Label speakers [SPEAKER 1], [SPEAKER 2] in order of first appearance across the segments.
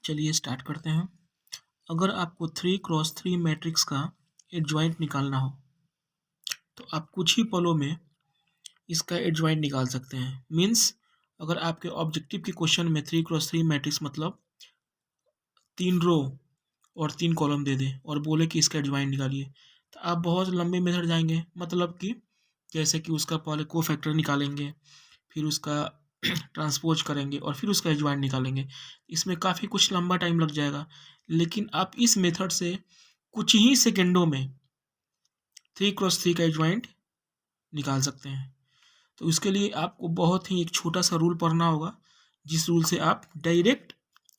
[SPEAKER 1] चलिए स्टार्ट करते हैं। अगर आपको 3x3 मैट्रिक्स का एडजॉइंट निकालना हो तो आप कुछ ही पलों में इसका एडजॉइंट निकाल सकते हैं। मीन्स अगर आपके ऑब्जेक्टिव के क्वेश्चन में 3x3 मैट्रिक्स मतलब 3 रो और 3 कॉलम दे दें और बोले कि इसका एडजॉइंट निकालिए, तो आप बहुत लंबे मेथड जाएंगे। मतलब कि जैसे कि उसका पहले कोफैक्टर निकालेंगे, फिर उसका ट्रांसपोज करेंगे और फिर उसका एडजॉइंट निकालेंगे। इसमें काफ़ी कुछ लंबा टाइम लग जाएगा, लेकिन आप इस मेथड से कुछ ही सेकेंडों में 3x3 का एडजॉइंट निकाल सकते हैं। तो उसके लिए आपको बहुत ही एक छोटा सा रूल पढ़ना होगा, जिस रूल से आप डायरेक्ट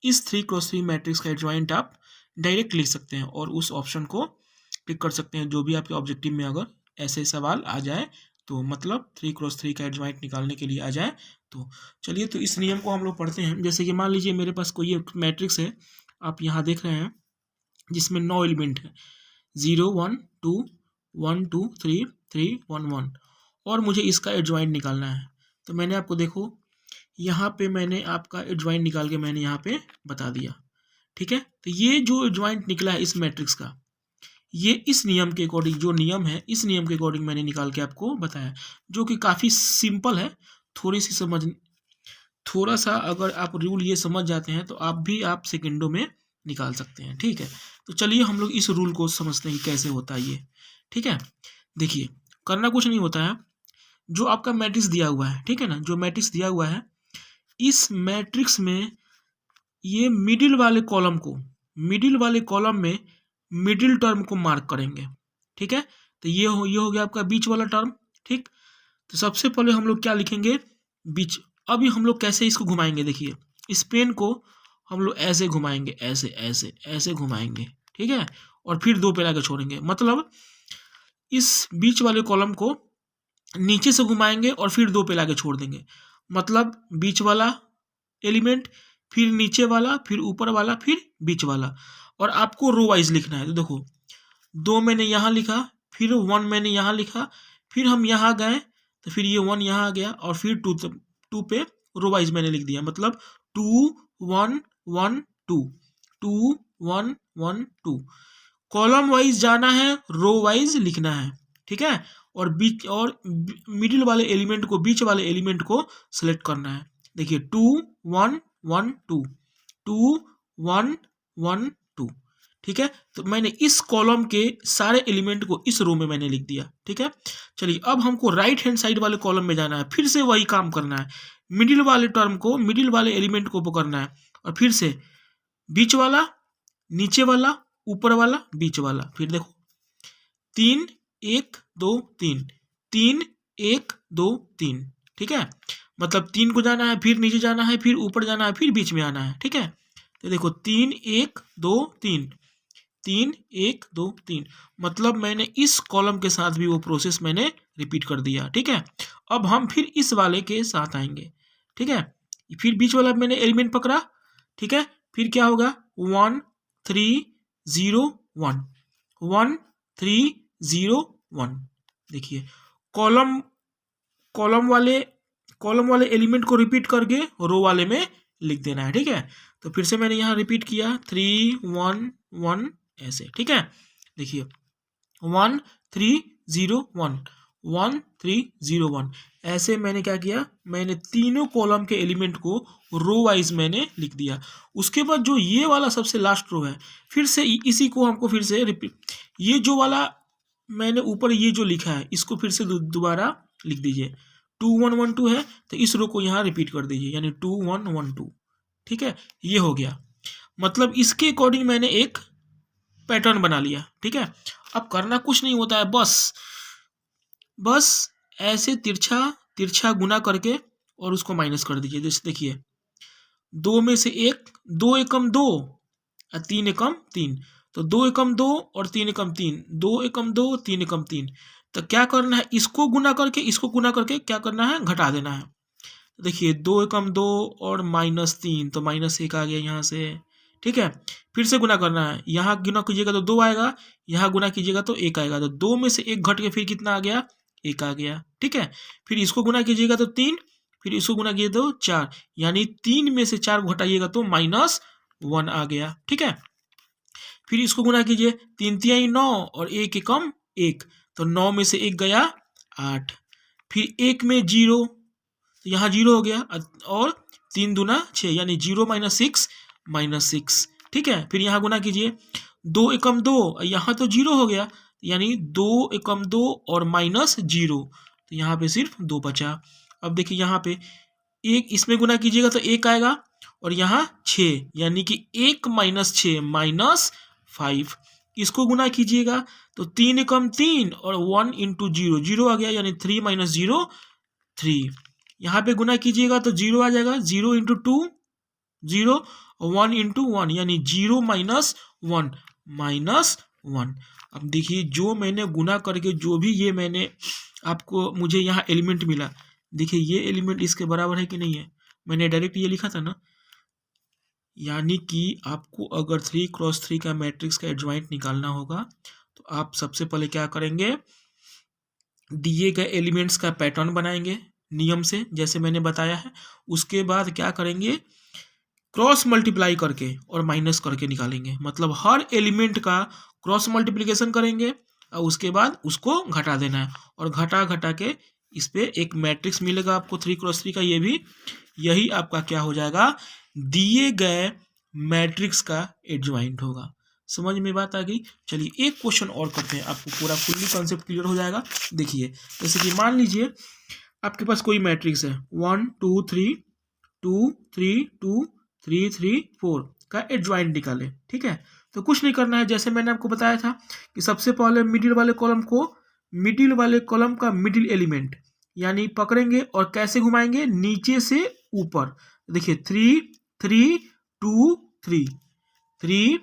[SPEAKER 1] इस 3x3 मैट्रिक्स का एडजॉइंट आप डायरेक्ट लिख सकते हैं और उस ऑप्शन को क्लिक कर सकते हैं जो भी आपके ऑब्जेक्टिव में अगर ऐसे सवाल आ जाए तो, मतलब 3x3 का एडजॉइंट निकालने के लिए आ जाए तो। चलिए, तो इस नियम को हम लोग पढ़ते हैं। जैसे कि मान लीजिए मेरे पास कोई एक मैट्रिक्स है, आप यहाँ देख रहे हैं, जिसमें 9 एलिमेंट है, 0 1 2 1 2 3 3 1 1, और मुझे इसका एडजॉइंट निकालना है। तो मैंने आपको देखो यहाँ पे मैंने आपका एडजॉइंट निकाल के मैंने यहाँ पे बता दिया। ठीक है, तो ये जो एडजॉइंट निकला है इस मैट्रिक्स का, ये इस नियम के अकॉर्डिंग, जो नियम है इस नियम के अकॉर्डिंग मैंने निकाल के आपको बताया, जो कि काफ़ी सिंपल है। थोड़ा सा अगर आप रूल ये समझ जाते हैं तो आप सेकंडों में निकाल सकते हैं। ठीक है, तो चलिए हम लोग इस रूल को समझते हैं कि कैसे होता है ये। ठीक है, देखिए करना कुछ नहीं होता है। जो आपका मैट्रिक्स दिया हुआ है, ठीक है ना, जो मैट्रिक्स दिया हुआ है, इस मैट्रिक्स में ये मिडिल वाले कॉलम में मिडिल टर्म को मार्क करेंगे। ठीक है, तो ये हो गया आपका बीच वाला टर्म। ठीक, तो सबसे पहले हम लोग क्या लिखेंगे, बीच। अभी हम लोग कैसे इसको घुमाएंगे, देखिए इस पेन को हम लोग ऐसे घुमाएंगे, ऐसे ऐसे ऐसे घुमाएंगे। ठीक है, और फिर 2 पे लाके छोड़ेंगे। मतलब इस बीच वाले कॉलम को नीचे से घुमाएंगे और फिर 2 पे लाके छोड़ देंगे। मतलब बीच वाला एलिमेंट, फिर नीचे वाला, फिर ऊपर वाला, फिर बीच वाला। और आपको रो वाइज लिखना है। तो देखो 2 मैंने यहाँ लिखा, फिर 1 मैंने यहाँ लिखा, फिर हम यहाँ गए तो फिर ये 1 यहाँ आ गया, और फिर 2 पे रो वाइज मैंने लिख दिया। मतलब 2 1 1 2 2 1 1 2। कॉलम वाइज जाना है, रो वाइज लिखना है। ठीक है, और मिडिल वाले एलिमेंट को, बीच वाले एलिमेंट को सेलेक्ट करना है। देखिए 2 1 1 2 2 1 1 2। ठीक है, तो मैंने इस कॉलम के सारे एलिमेंट को इस रो में मैंने लिख दिया। ठीक है, चलिए अब हमको राइट हैंड साइड वाले कॉलम में जाना है, फिर से वही काम करना है। मिडिल वाले टर्म को, मिडिल वाले एलिमेंट को पकड़ना है, और फिर से बीच वाला, नीचे वाला, ऊपर वाला, बीच वाला। फिर देखो 3 1 2 3 3 1 2 3। ठीक है, मतलब 3 को जाना है, फिर नीचे जाना है, फिर ऊपर जाना है, फिर बीच में आना है। ठीक है, तो देखो 3 1 2 3 3 1 2 3। मतलब मैंने इस कॉलम के साथ भी वो प्रोसेस मैंने रिपीट कर दिया। ठीक है, अब हम फिर इस वाले के साथ आएंगे। ठीक है, फिर बीच वाला मैंने एलिमेंट पकड़ा। ठीक है, फिर क्या होगा, 1 3 0 1 1 3 0 1। देखिए कॉलम वाले एलिमेंट को रिपीट करके रो वाले में लिख देना है। ठीक है, तो फिर से मैंने यहाँ रिपीट किया 3 1 1 ऐसे। ठीक है, देखिए 1 3 0 1 1 3 0 1 ऐसे मैंने क्या किया, मैंने तीनों कॉलम के एलिमेंट को रो वाइज मैंने लिख दिया। उसके बाद जो ये वाला सबसे लास्ट रो है, फिर से इसी को हमको फिर से रिपीट, ये जो वाला मैंने ऊपर ये जो लिखा है इसको फिर से दोबारा लिख दीजिए। 2 1 1 2 है, तो इस रो को यहाँ रिपीट कर दीजिए, यानी 2 1 1 2। ठीक है, ये हो गया। मतलब इसके अकॉर्डिंग मैंने एक पैटर्न बना लिया। ठीक है, अब करना कुछ नहीं होता है, बस ऐसे तिरछा गुना करके और उसको माइनस कर दीजिए। जैसे देखिए 2 में से 1, 2 एकम 2 और 3 एकम 3, तो 2 एकम 2 और 3 एकम 3, 2 एकम 2 3 एकम 3। तो क्या करना है, इसको गुना करके क्या करना है, घटा देना है। देखिए 2 एकम 2 और -3, तो -1 आ गया यहाँ से। ठीक है, फिर से गुना करना है, यहाँ गुना कीजिएगा तो 2 आएगा, यहाँ गुना कीजिएगा तो 1 आएगा। तो 2 में से 1 घट के फिर कितना आ गया, 1 आ गया। ठीक है, फिर इसको गुना कीजिएगा तो 3, फिर इसको गुना कीजिए तो 4, यानी 3 में से 4 को घटाइएगा तो -2 1 आ गया, ठीक है। फिर इसको गुना कीजिए, 3 तिहाई 9 और 1 एकम 1, तो 9 में से 1 गया 8, फिर 1 में 0, तो यहाँ 0 हो गया, और 3 दूना 6 यानी 0 माइनस 6, ठीक है। फिर यहाँ गुना कीजिए, 2 एकम 2, यहाँ तो 0 हो गया, यानी 2 एकम 2 और माइनस 0, तो यहाँ पे सिर्फ 2 बचा। अब देखिए यहाँ पे 1 इसमें गुना कीजिएगा तो 1 आएगा, और यहाँ 6 यानी कि 1 माइनस 6 माइनस 5, इसको गुना कीजिएगा तो 3 एकम 3 और 1 इंटू 0, 0 आ गया, यानी 3 माइनस 0 3। यहाँ पे गुना कीजिएगा तो 0 आ जाएगा, 0 इंटू 2 0, 1 इंटू 1 यानी 0 माइनस 1 माइनस 1। अब देखिए जो मैंने गुना करके जो भी ये मैंने आपको मुझे यहाँ एलिमेंट मिला, देखिए ये एलिमेंट इसके बराबर है कि नहीं है, मैंने डायरेक्ट ये लिखा था ना। यानी कि आपको अगर 3 क्रॉस 3 का मैट्रिक्स का एडजॉइंट निकालना होगा तो आप सबसे पहले क्या करेंगे, दिए गए एलिमेंट्स का पैटर्न बनाएंगे नियम से, जैसे मैंने बताया है। उसके बाद क्या करेंगे, क्रॉस मल्टीप्लाई करके और माइनस करके निकालेंगे, मतलब हर एलिमेंट का क्रॉस मल्टीप्लिकेशन करेंगे और उसके बाद उसको घटा देना है, और घटा घटा के इस पे एक मैट्रिक्स मिलेगा आपको 3 क्रॉस 3 का, ये भी यही आपका क्या हो जाएगा, दिए गए मैट्रिक्स का एडजॉइंट होगा। समझ में बात आ गई। चलिए एक क्वेश्चन और करते हैं, आपको पूरा फुल्ली कॉन्सेप्ट क्लियर हो जाएगा। देखिए जैसे कि मान लीजिए आपके पास कोई मैट्रिक्स है 1 2 3 2 3 2 3 3 4 का एडजॉइंट निकाले, ठीक है। तो कुछ नहीं करना है, जैसे मैंने आपको बताया था कि सबसे पहले मिडिल वाले कॉलम का मिडिल एलिमेंट यानी पकड़ेंगे और कैसे घुमाएंगे, नीचे से ऊपर। देखिए 3 3 2 3 3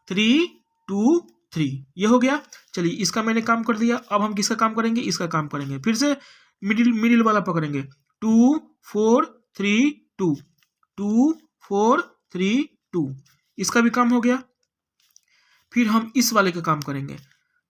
[SPEAKER 1] 3 2 3, ये हो गया। चलिए इसका मैंने काम कर दिया, अब हम किसका काम करेंगे, इसका काम करेंगे। फिर से मिडिल वाला पकड़ेंगे, 2 4 3 2 2 4 3 2, इसका भी काम हो गया। फिर हम इस वाले का काम करेंगे,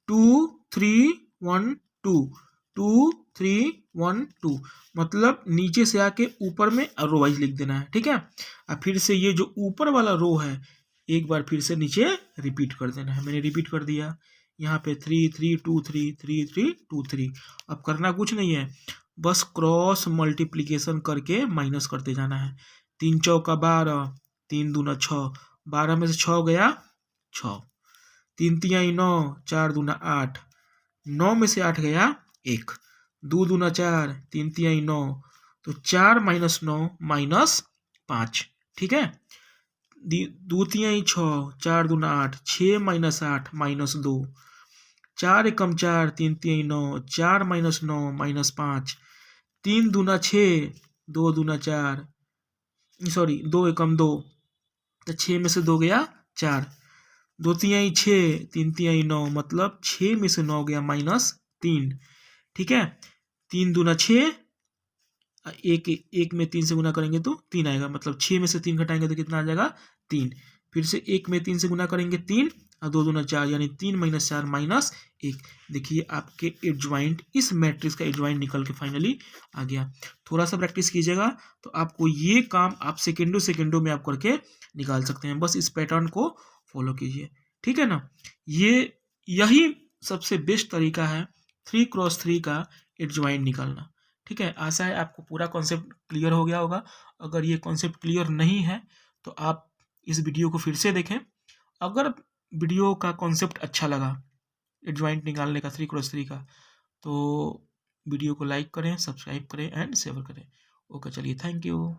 [SPEAKER 1] 2 3 1 2 2 3 1 2, मतलब नीचे से आके ऊपर में रो वाइज लिख देना है, ठीक है। अब फिर से ये जो ऊपर वाला रो है एक बार फिर से नीचे रिपीट कर देना है, मैंने रिपीट कर दिया। यहाँ पे 3 3 2 3 3 3 2 3। अब करना कुछ नहीं है, बस क्रॉस मल्टीप्लिकेशन करके माइनस करते जाना है। 3 चौका 12, 3 दूना 6, 12 में से 6 गया 6, 3 तिहाई 9, 4 दूना 8, 9 में से 8 गया 1, 2 दूना 4, 3 तिहाई 9, तो 4 माइनस 9 माइनस 5, ठीक है। 2 तिहाई 6, 4 दूना 8, 6 माइनस 8 माइनस 2, 4 एकम 4, 3 तिहाई 9, 4 माइनस 9 माइनस 5, 3 दूना 6, 2 दूना 4, सॉरी 2 एकम 2, तो 6 में से 2 गया 4, 2 तिहाई 6, 3 तिहाई 9, मतलब 6 में से 9 गया माइनस 3, ठीक है। 3 दूना 6, एक में 3 से गुना करेंगे तो 3 आएगा, मतलब 6 में से 3 घटाएंगे तो कितना आ जाएगा 3। फिर से 1 में 3 से गुना करेंगे 3 और 2 दूना 4, यानी 3 माइनस 4 माइनस 1। देखिए आपके एडजॉइंट, इस मैट्रिक्स का एडजॉइंट निकल के फाइनली आ गया। थोड़ा सा प्रैक्टिस कीजिएगा तो आपको ये काम आप सेकेंडों में आप करके निकाल सकते हैं। बस इस पैटर्न को फॉलो कीजिए, ठीक है ना। यही सबसे बेस्ट तरीका है 3 क्रॉस 3 का एडजॉइंट निकालना, ठीक है। आशा है आपको पूरा कॉन्सेप्ट क्लियर हो गया होगा। अगर ये कॉन्सेप्ट क्लियर नहीं है तो आप इस वीडियो को फिर से देखें। अगर वीडियो का कॉन्सेप्ट अच्छा लगा एडजॉइंट निकालने का 3 क्रॉस 3 का, तो वीडियो को लाइक करें, सब्सक्राइब करें एंड शेयर करें। ओके चलिए, थैंक यू।